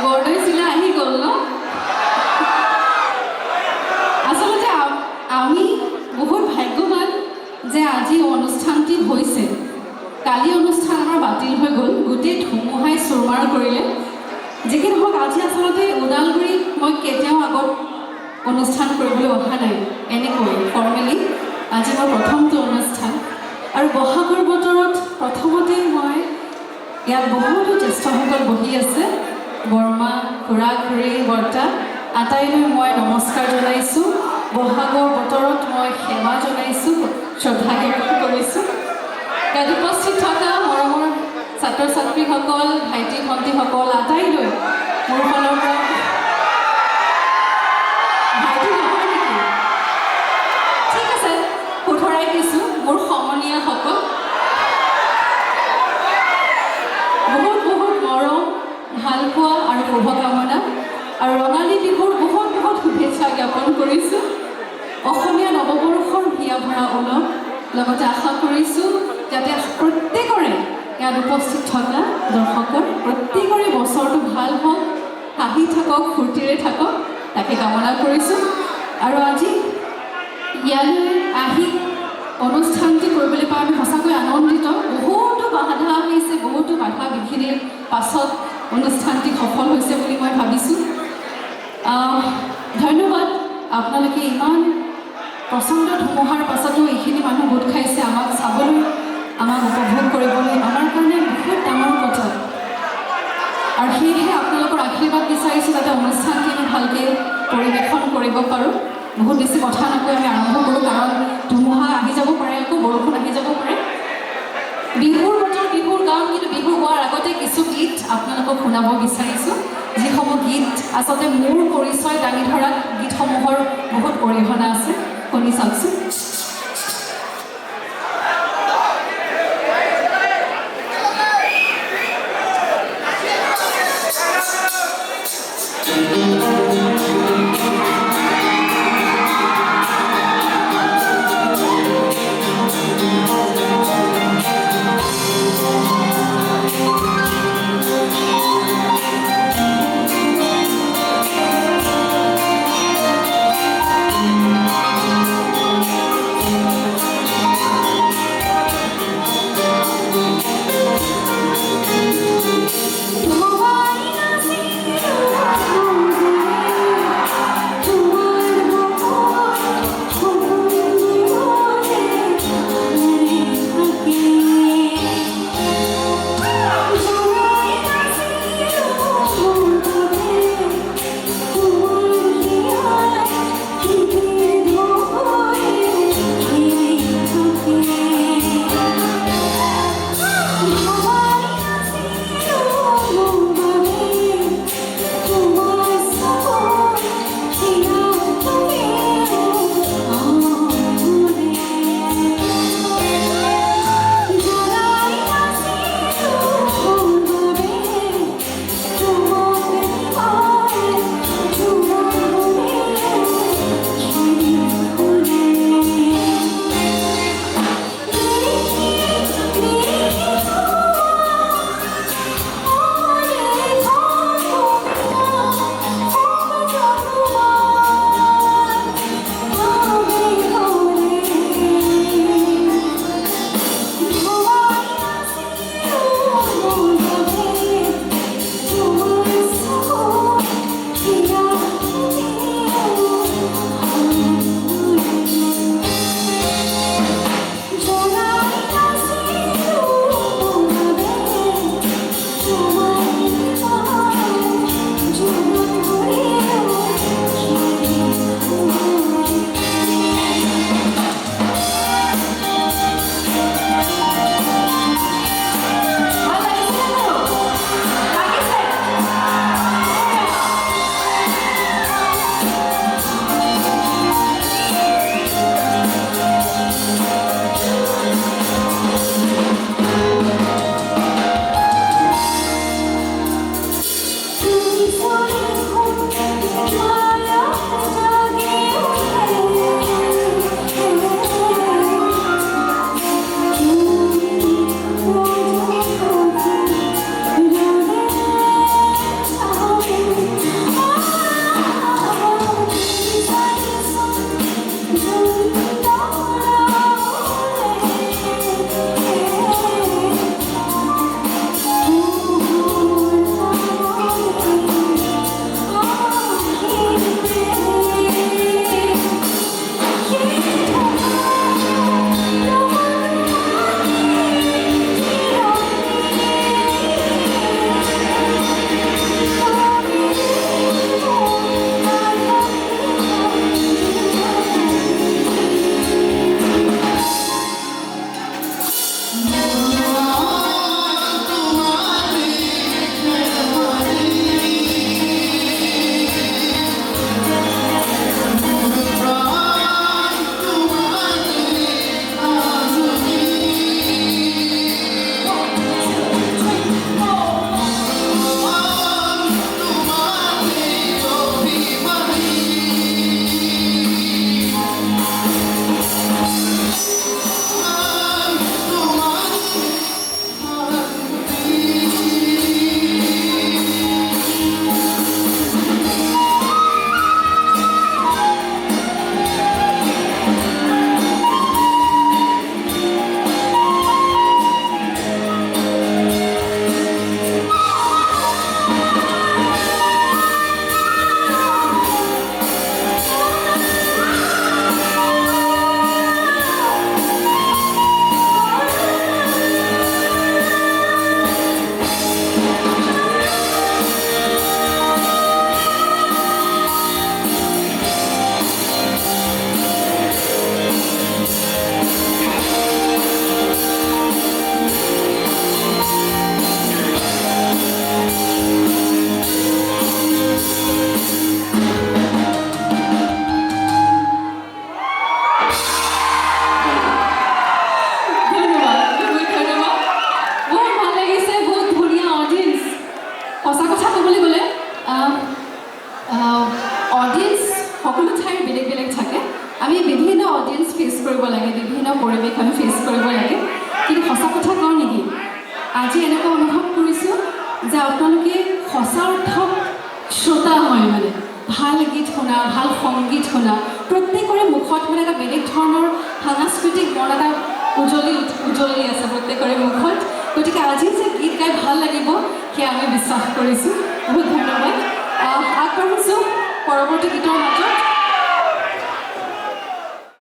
বৰদৈ চিলা আহি গ'ল ন আচলতে আমি বহুত ভাগ্যৱান যে আজি অনুষ্ঠানটি হৈছে কালি অনুষ্ঠান আমাৰ বাতিল হৈ গ'ল গোটেই ধুমুহাই চুৰমাৰ কৰিলে যিকি নহওক আজি আচলতে ওদালগুৰিত মই কেতিয়াও আগত অনুষ্ঠান কৰিবলৈ অহা নাই এনেকৈ ফৰ্মেলি আজি মোৰ প্ৰথমটো অনুষ্ঠান আৰু বহাগৰ বতৰত প্ৰথমতে মই ইয়াত বহুতো জ্যেষ্ঠসকল বহি আছে বৰ্মা খুৰা খুৰী বৰ্তা আটাইলৈ মই নমস্কাৰ জনাইছোঁ বহাগৰ বতৰত মই সেৱা জনাইছোঁ শ্ৰদ্ধা জ্ঞাপন কৰিছোঁ ইয়াত উপস্থিত থকা মৰমৰ ছাত্ৰ ছাত্ৰীসকল ভাইটি ভণ্টিসকল আটাইলৈ মোৰ ফালৰ পৰা ভাইটি নহয় নেকি ঠিক আছে শুধৰাই দিছোঁ মোৰ সমনীয়াসকল বহুত বহুত মৰম ভালপোৱা আৰু শুভকামনা আৰু ৰঙালী বিহুৰ বহুত বহুত শুভেচ্ছা জ্ঞাপন কৰিছোঁ অসমীয়া নৱবৰ্ষৰ হিয়া ভৰা ওলগ লগতে আশা কৰিছোঁ যাতে প্ৰত্যেকৰে ইয়াত উপস্থিত থকা দৰ্শকৰ প্ৰত্যেকৰে বছৰটো ভাল হওক হাঁহি থাকক ফূৰ্তিৰে থাকক তাকে কামনা কৰিছোঁ আৰু আজি ইয়ালৈ আহি অনুষ্ঠানটি কৰিবলৈ পাই আমি সঁচাকৈ আনন্দিত বহুতো বাধা আহিছে বহুতো বাধা বিঘিনিৰ পাছত অনুষ্ঠানটি সফল হৈছে বুলি মই ভাবিছোঁ ধন্যবাদ আপোনালোকে ইমান প্ৰচণ্ড ধুমুহাৰ পাছতো এইখিনি মানুহ গোট খাইছে আমাক চাবলৈ আমাক উপভোগ কৰিবলৈ আমাৰ কাৰণে বহুত ডাঙৰ কথা আৰু সেয়েহে আপোনালোকৰ আশীৰ্বাদ বিচাৰিছোঁ যাতে অনুষ্ঠানটি আমি ভালকৈ পৰিৱেশন কৰিব পাৰোঁ বহুত বেছি কথা নকৈ আমি আৰম্ভ কৰোঁ কাৰণ ধুমুহা আহি যাব পাৰে আকৌ বৰষুণ আহি যাব পাৰে বিহুৰ বতৰ বিহুৰ গান কিন্তু বিহু হোৱাৰ আগতে কিছু গীত আপোনালোকক শুনাব বিচাৰিছোঁ যিসমূহ গীত আচলতে মোৰ পৰিচয় দাঙি ধৰা গীতসমূহৰ বহুত অৰিহণা আছে শুনি চাওকচোন আপোনালোকে সঁচা অৰ্থত শ্ৰোতা হয় মানে ভাল গীত শুনা ভাল সংগীত শুনা প্ৰত্যেকৰে মুখত মানে এটা বেলেগ ধৰণৰ সাংস্কৃতিক মন এটা উজ্বলি আছে প্ৰত্যেকৰে মুখত গতিকে আজি যে গীত গাই ভাল লাগিব সেয়া আমি বিশ্বাস কৰিছোঁ বহুত ধন্যবাদ আগবাঢ়িছোঁ পৰৱৰ্তী গীতৰ মাজত